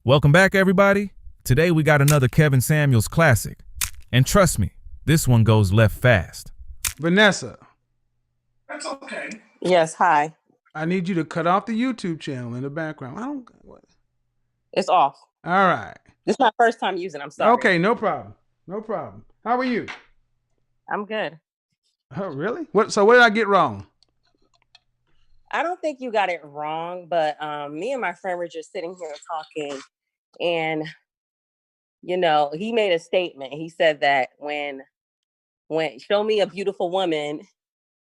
Welcome back, everybody. Today we got another Kevin Samuels classic. And trust me, this one goes left fast. Vanessa. That's okay. Yes, hi. I need you to cut off the YouTube channel in the background. What? It's off. All right. This is my first time using it. I'm sorry. Okay, no problem. No problem. How are you? I'm good. Oh, really? What did I get wrong? I don't think you got it wrong, but me and my friend were just sitting here talking, and he made a statement. He said that when show me a beautiful woman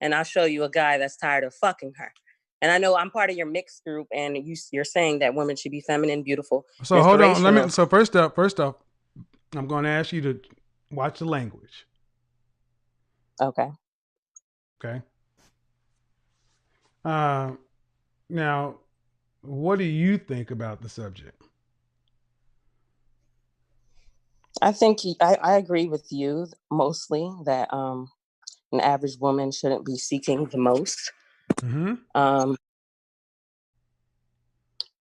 and I'll show you a guy that's tired of fucking her. And I know I'm part of your mixed group, and you're saying that women should be feminine, beautiful. So hold on. So first off, I'm going to ask you to watch the language. Okay. Okay. Now, what do you think about the subject? I think I agree with you mostly that an average woman shouldn't be seeking the most. Mm-hmm.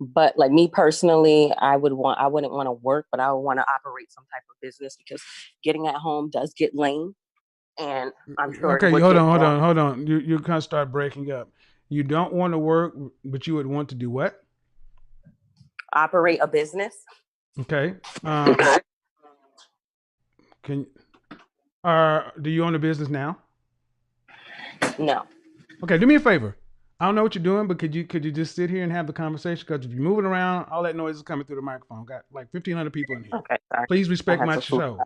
But like me personally, I wouldn't want to work, but I would want to operate some type of business because getting at home does get lame. And I'm sure. Okay, hold on. You kind of start breaking up. You don't want to work, but you would want to do what? Operate a business. Okay. Do you own a business now? No. Okay, do me a favor. I don't know what you're doing, but could you just sit here and have the conversation? Because if you're moving around, all that noise is coming through the microphone. Got like 1,500 people in here. Okay, sorry. Please respect my show.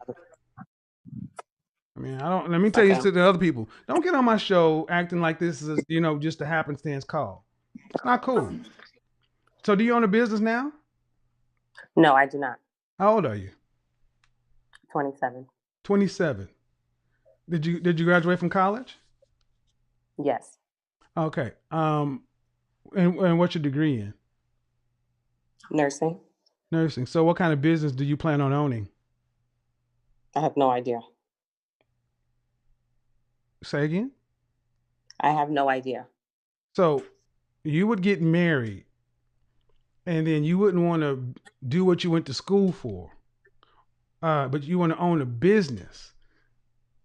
I mean, let me tell you to the other people, don't get on my show acting like this is, just a happenstance call. It's not cool. So do you own a business now? No, I do not. How old are you? 27. 27. Did you graduate from college? Yes. Okay. And what's your degree in? Nursing. Nursing. So what kind of business do you plan on owning? I have no idea. Say again? I have no idea. So you would get married and then you wouldn't want to do what you went to school for. But you want to own a business.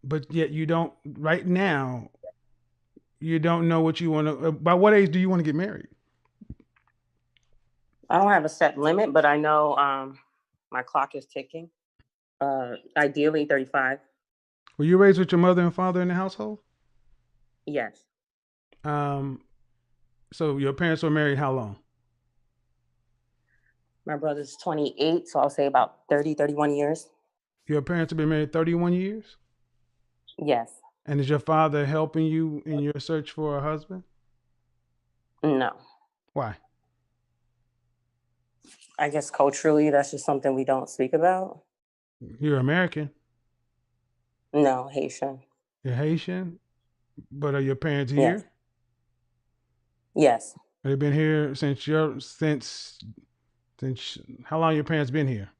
But yet you don't, right now, you don't know what you want to, by what age do you want to get married? I don't have a set limit, but I know my clock is ticking. Ideally 35. Were you raised with your mother and father in the household? Yes. So your parents were married how long? My brother's 28, so I'll say about 30, 31 years. Your parents have been married 31 years? Yes. And is your father helping you in your search for a husband? No. Why? I guess culturally, that's just something we don't speak about. You're American. No, Haitian. You're Haitian? But are your parents here? Yes. They've been here since how long your parents been here?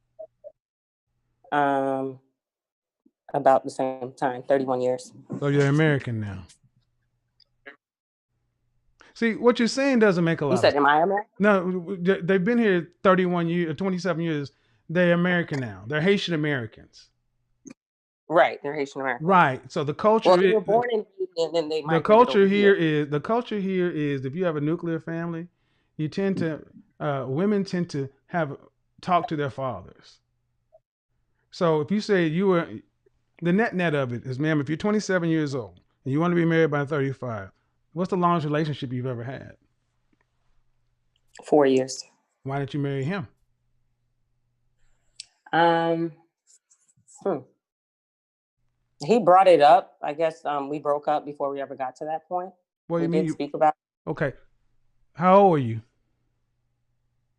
About the same time, 31 years. So you're American now. See, what you're saying doesn't make a lot of sense. You said, am I American? No, they've been here 31 years, 27 years. They're American now. They're Haitian Americans. Right, they're Haitian American. Right. So the culture. Well, they were born in Haiti, and then they might. The culture here is if you have a nuclear family, you tend to women tend to talk to their fathers. So if you say the net of it is, ma'am, if you're 27 years old and you want to be married by 35, what's the longest relationship you've ever had? 4 years. Why didn't you marry him? He brought it up. I guess we broke up before we ever got to that point. What do you mean? We did speak about it. Okay. How old were you?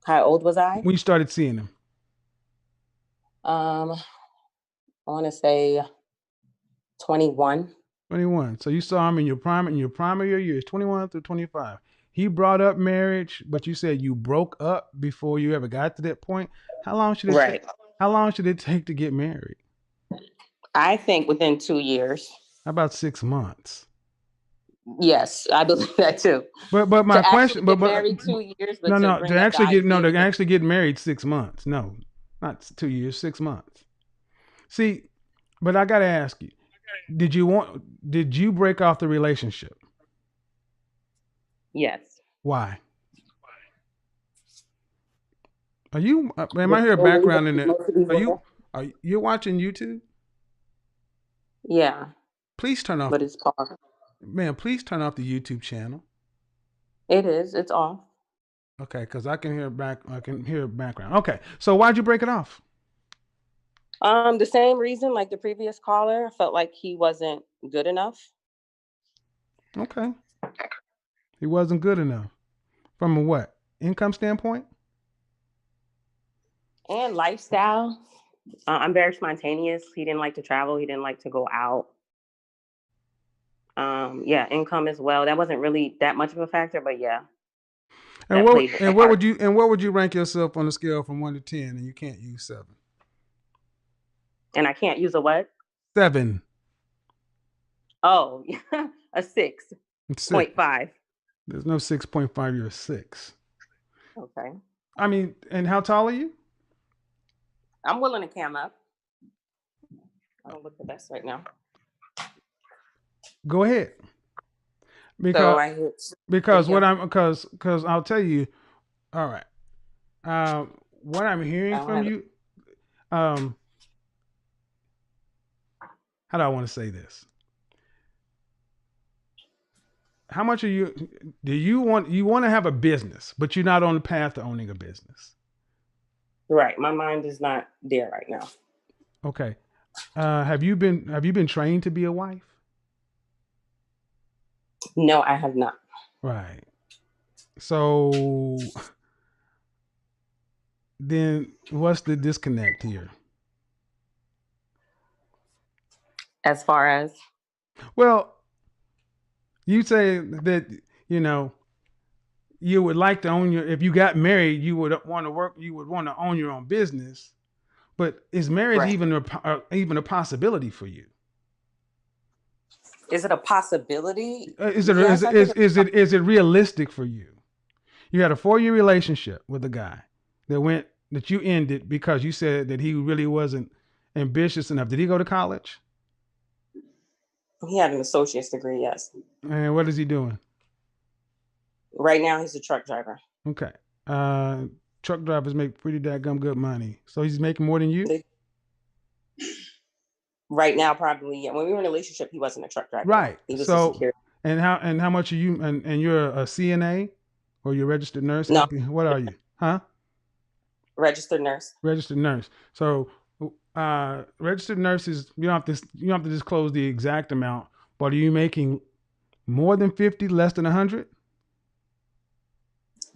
How old was I? When you started seeing him? I want to say 21. 21. So you saw him in your primary years, 21 through 25. He brought up marriage, but you said you broke up before you ever got to that point. How long should it take to get married? I think within 2 years. How about 6 months? Yes, I believe that too. But my To actually question, get married 2 years, but to no, bring up the to idea. actually get married 6 months. No, not 2 years, 6 months. See, but I gotta ask you, did you break off the relationship? Yes. Why? Are you? Am The I hear same reason background in it? most people do. Are you watching YouTube? Yeah, Please turn off, but it's paused. man. Please turn off the YouTube channel. It is. It's off. Okay, because I can hear I can hear background. Okay, so why'd you break it off? The same reason, like the previous caller, I felt like he wasn't good enough. Okay, he wasn't good enough from a what income standpoint? And lifestyle. I'm very spontaneous. He didn't like to travel. He didn't like to go out. Yeah, income as well. That wasn't really that much of a factor, but yeah, And that played a part. where would you rank yourself on a scale from 1 to 10? And you can't use 7. And I can't use a what? 7, Oh, a 6.5. 6. There's no 6.5. You're a 6. Okay. I mean, and how tall are you? I'm willing to cam up. I don't look the best right now. Go ahead. So I hit. Because I'll tell you. All right. What I'm hearing from you. How do I want to say this? How much are you? Do you want to have a business, but you're not on the path to owning a business? Right. My mind is not there right now. Okay. Have you been trained to be a wife? No, I have not. Right. So then what's the disconnect here? As far as? Well, you say that, you would like to own if you got married, you would want to own your own business. But is marriage Right. even a possibility for you? Is it a possibility? Is Yes, it realistic for you? You had a 4-year relationship with a guy that you ended because you said that he really wasn't ambitious enough. Did he go to college? He had an associate's degree, yes. And what is he doing? Right now, he's a truck driver. Okay. Truck drivers make pretty dadgum good money. So he's making more than you? Right now, probably. Yeah. When we were in a relationship, he wasn't a truck driver. Right. He was so a security. and how much are you? And you're a CNA or you're a registered nurse? No. What are you? Huh? Registered nurse. Registered nurse. So registered nurses, you don't have to disclose the exact amount, but are you making more than 50, less than 100?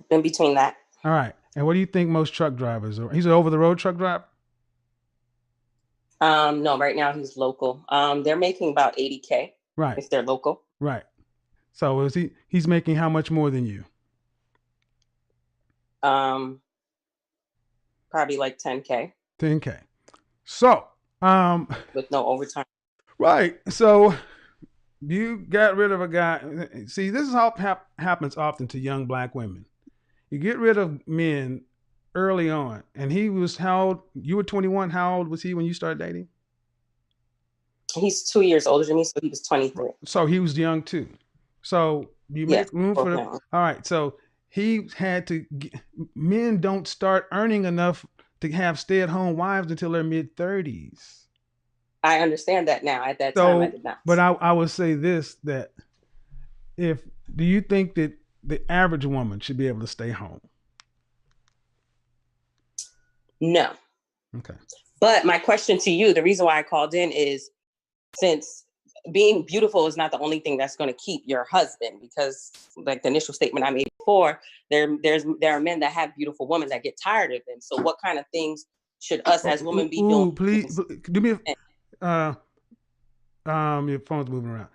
In between that. All right. And what do you think most truck drivers are? He's an over the road truck driver? No, right now he's local. They're making about 80K. Right. If they're local. Right. So he's making how much more than you? Probably like 10K. 10K. So, with no overtime. Right. So you got rid of a guy. See, this is how happens often to young black women. You get rid of men early on. And he was how old? You were 21. How old was he when you started dating? He's 2 years older than me, so he was 23. So he was young too. So you make room for the. All right. So he had to. Men don't start earning enough to have stay-at-home wives until their mid-30s. I understand that now. At that time, I did not. But I would say this, that do you think that the average woman should be able to stay home? No. Okay. But my question to you, the reason why I called in is, since being beautiful is not the only thing that's going to keep your husband, because like the initial statement I made before, there are men that have beautiful women that get tired of them. So what kind of things should us as women be doing? Please do me your phone's moving around.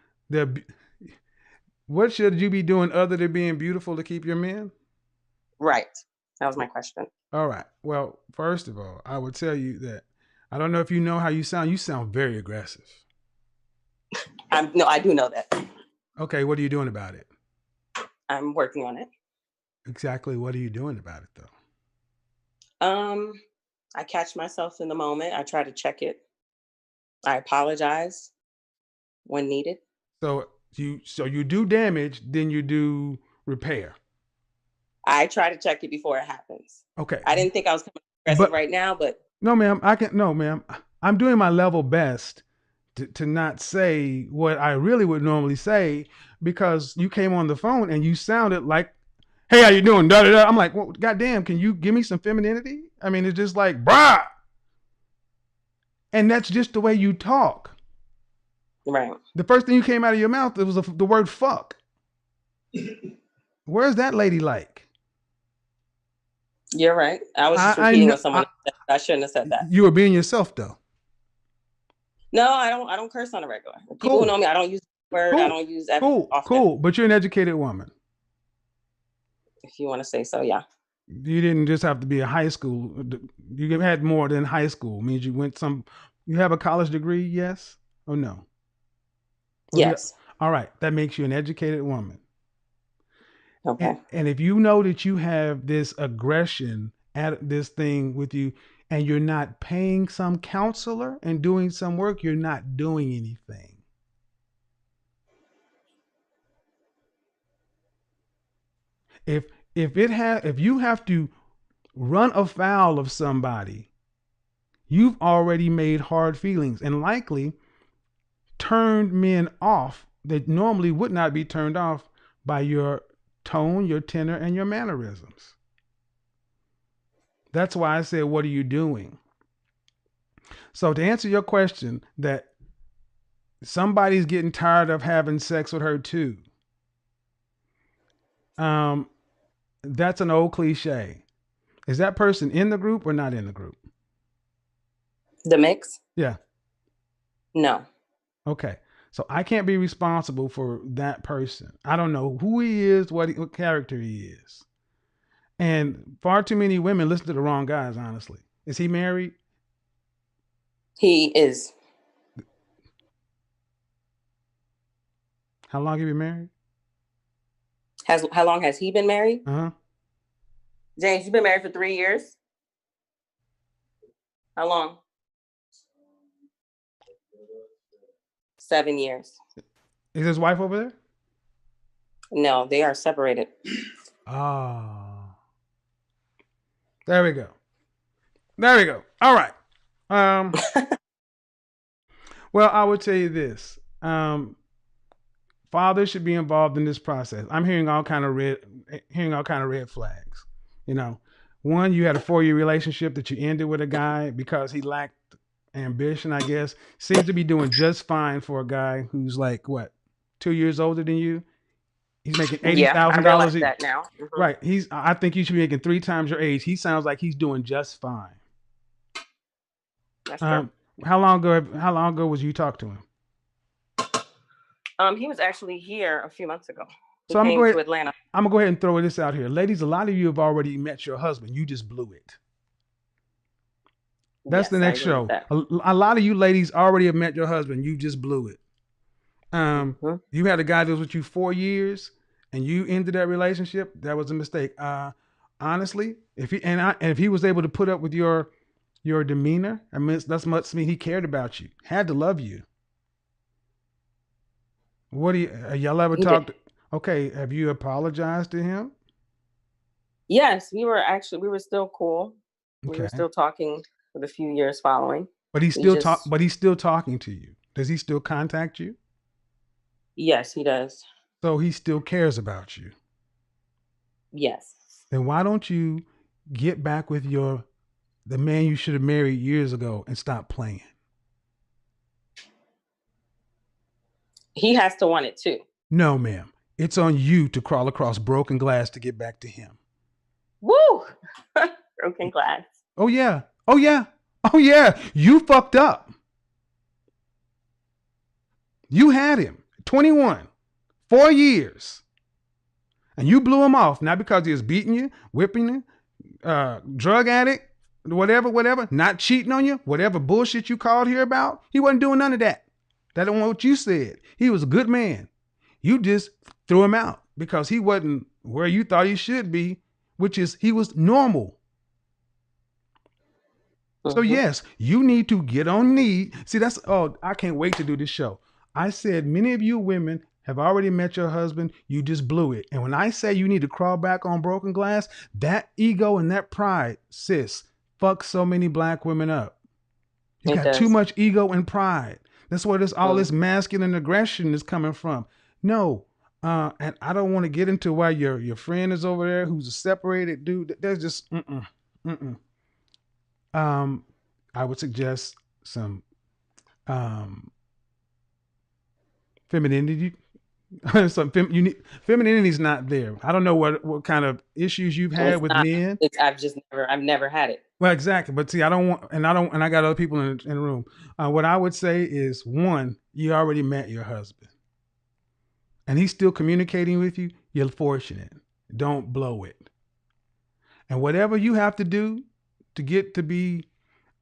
What should you be doing other than being beautiful to keep your men? Right. That was my question. All right. Well, first of all, I would tell you that I don't know if you know how you sound. You sound very aggressive. No, I do know that. Okay, what are you doing about it? I'm working on it. Exactly. What are you doing about it, though? I catch myself in the moment. I try to check it. I apologize when needed. So you do damage, then you do repair. I try to check it before it happens. Okay. I didn't think I was coming aggressive But right now, but no, ma'am. No, ma'am. I'm doing my level best to not say what I really would normally say because you came on the phone and you sounded like, "Hey, how you doing?" Da, da, da. I'm like, "Well, goddamn, can you give me some femininity?" I mean, it's just like, "Brah," and that's just the way you talk. right. The first thing you came out of your mouth, it was the word "fuck." Where's that lady like? You're right. I was just I repeating know what someone said. I shouldn't have said that. you were being yourself though. No, I don't. I don't curse on a regular. People Cool. who know me, I don't use the word. I don't use F often. Cool. But you're an educated woman. If you want to say so, yeah. You didn't just have to be a high school. You had more than high school. It means you went some. You have a college degree, yes or no? Or Yes. All right. That makes you an educated woman. Okay. And if you know that you have this aggression at this thing with you, and you're not paying some counselor and doing some work, you're not doing anything. If you have to run afoul of somebody, you've already made hard feelings and likely turned men off that normally would not be turned off by your tone, your tenor, and your mannerisms. That's why I said, what are you doing? So to answer your question, that somebody's getting tired of having sex with her too. That's an old cliche. Is that person in the group or not in the group? The mix? Yeah. No. Okay. So I can't be responsible for that person. I don't know who he is, what character he is. And far too many women listen to the wrong guys, honestly. Is he married? He is. How long have you been married? How long has he been married? Uh-huh. James, you've been married for 3 years? How long? 7 years. Is his wife over there? No, they are separated. Oh. There we go. All right. Well, I would tell you this. Fathers should be involved in this process. I'm hearing all kind of red flags. You know, one, you had a 4-year relationship that you ended with a guy because he lacked ambition, I guess. Seems to be doing just fine for a guy who's like, what, 2 years older than you? He's making $80,000. Yeah, I realize that now. Mm-hmm. Right. I think you should be making 3 times your age. He sounds like he's doing just fine. That's true. How long ago was you talk to him? He was actually here a few months ago. So I'm came going to Atlanta. I'm gonna go ahead and throw this out here. Ladies, a lot of you have already met your husband. You just blew it. That's Yes, the next I agree show. with that. A lot of you ladies already have met your husband. You just blew it. You had a guy that was with you 4 years and you ended that relationship. That was a mistake. Honestly, if he was able to put up with your demeanor, I mean, that's must mean he cared about you, had to love you. What do y'all ever talked? Okay, have you apologized to him? Yes, we were still cool. Okay. We were still talking for the few years following. But he's still talking to you. Does he still contact you? Yes, he does. So he still cares about you. Yes. Then why don't you get back with the man you should have married years ago and stop playing? He has to want it too. No, ma'am. It's on you to crawl across broken glass to get back to him. Woo! Broken glass. Oh yeah. You fucked up. You had him, 21, 4 years. And you blew him off, not because he was beating you, whipping you, drug addict, whatever, not cheating on you, whatever bullshit you called here about. He wasn't doing none of that. That ain't what you said. He was a good man. You just threw him out because he wasn't where you thought he should be, which is he was normal. So yes, you need to get on knee. See, I can't wait to do this show. I said many of you women have already met your husband. You just blew it. And when I say you need to crawl back on broken glass, that ego and that pride, sis, fucks so many black women up. You got too much ego and pride. That's where all this masculine aggression is coming from. No. And I don't want to get into why your friend is over there who's a separated dude. There's just I would suggest some femininity. Femininity is not there. I don't know what kind of issues you've had with men. I've never had it. Well, exactly. But see, I got other people in the room. What I would say is, one, you already met your husband and he's still communicating with you. You're fortunate. Don't blow it. And whatever you have to do to get to be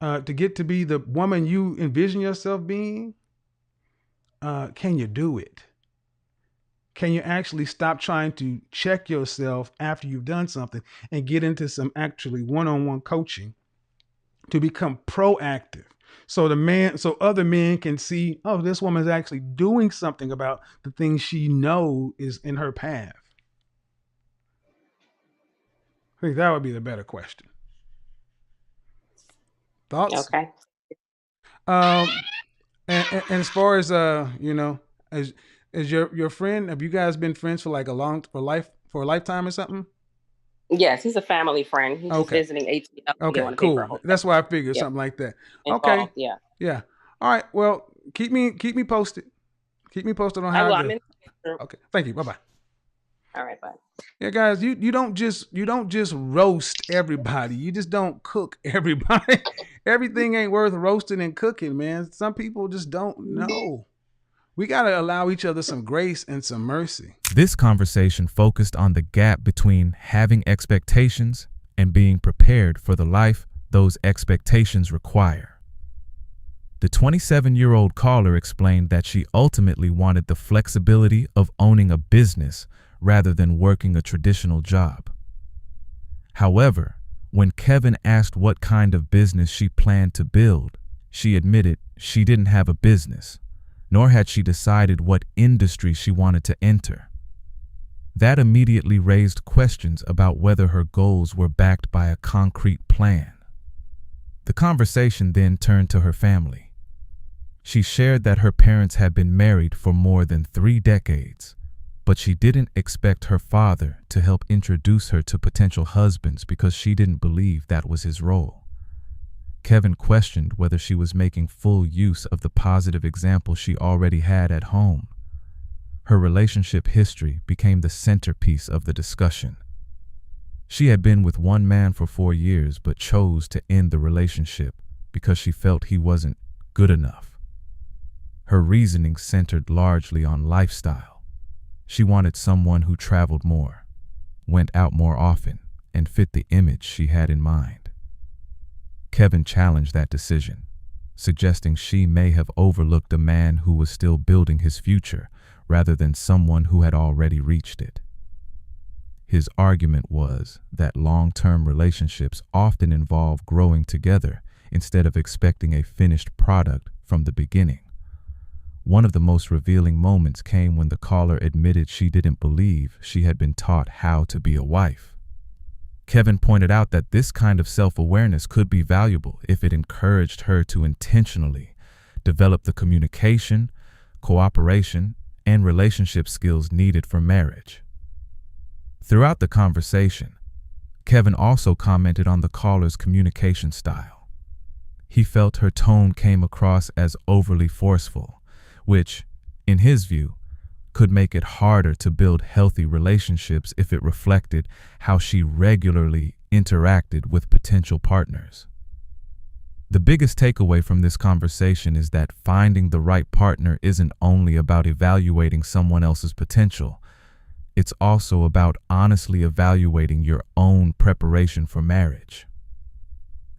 the woman you envision yourself being, can you do it? Can you actually stop trying to check yourself after you've done something and get into some actually one-on-one coaching to become proactive? So other men can see, oh, this woman's actually doing something about the things she knows is in her path. I think that would be the better question. Thoughts? Okay. And as far as as your friend, have you guys been friends for like for a lifetime or something? Yes, he's a family friend. He's just visiting ATL. Okay, cool. That's why I figured something like that. Okay. Yeah. All right. Well, keep me posted. Keep me posted on how. Okay. Thank you. Bye bye. All right. Bye. Yeah, guys, you don't just roast everybody. You just don't cook everybody. Everything ain't worth roasting and cooking, man. Some people just don't know. We got to allow each other some grace and some mercy. This conversation focused on the gap between having expectations and being prepared for the life those expectations require. The 27-year-old caller explained that she ultimately wanted the flexibility of owning a business rather than working a traditional job. However, when Kevin asked what kind of business she planned to build, she admitted she didn't have a business, nor had she decided what industry she wanted to enter. That immediately raised questions about whether her goals were backed by a concrete plan. The conversation then turned to her family. She shared that her parents had been married for more than 3 decades, but she didn't expect her father to help introduce her to potential husbands because she didn't believe that was his role. Kevin questioned whether she was making full use of the positive example she already had at home. Her relationship history became the centerpiece of the discussion. She had been with one man for 4 years but chose to end the relationship because she felt he wasn't good enough. Her reasoning centered largely on lifestyle. She wanted someone who traveled more, went out more often, and fit the image she had in mind. Kevin challenged that decision, suggesting she may have overlooked a man who was still building his future rather than someone who had already reached it. His argument was that long-term relationships often involve growing together instead of expecting a finished product from the beginning. One of the most revealing moments came when the caller admitted she didn't believe she had been taught how to be a wife. Kevin pointed out that this kind of self-awareness could be valuable if it encouraged her to intentionally develop the communication, cooperation, and relationship skills needed for marriage. Throughout the conversation, Kevin also commented on the caller's communication style. He felt her tone came across as overly forceful, which, in his view, could make it harder to build healthy relationships if it reflected how she regularly interacted with potential partners. The biggest takeaway from this conversation is that finding the right partner isn't only about evaluating someone else's potential. It's also about honestly evaluating your own preparation for marriage.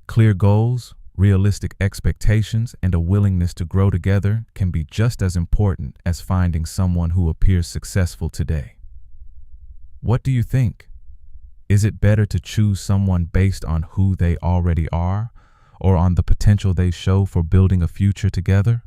Clear goals, Realistic expectations and a willingness to grow together can be just as important as finding someone who appears successful today. What do you think? Is it better to choose someone based on who they already are, or on the potential they show for building a future together?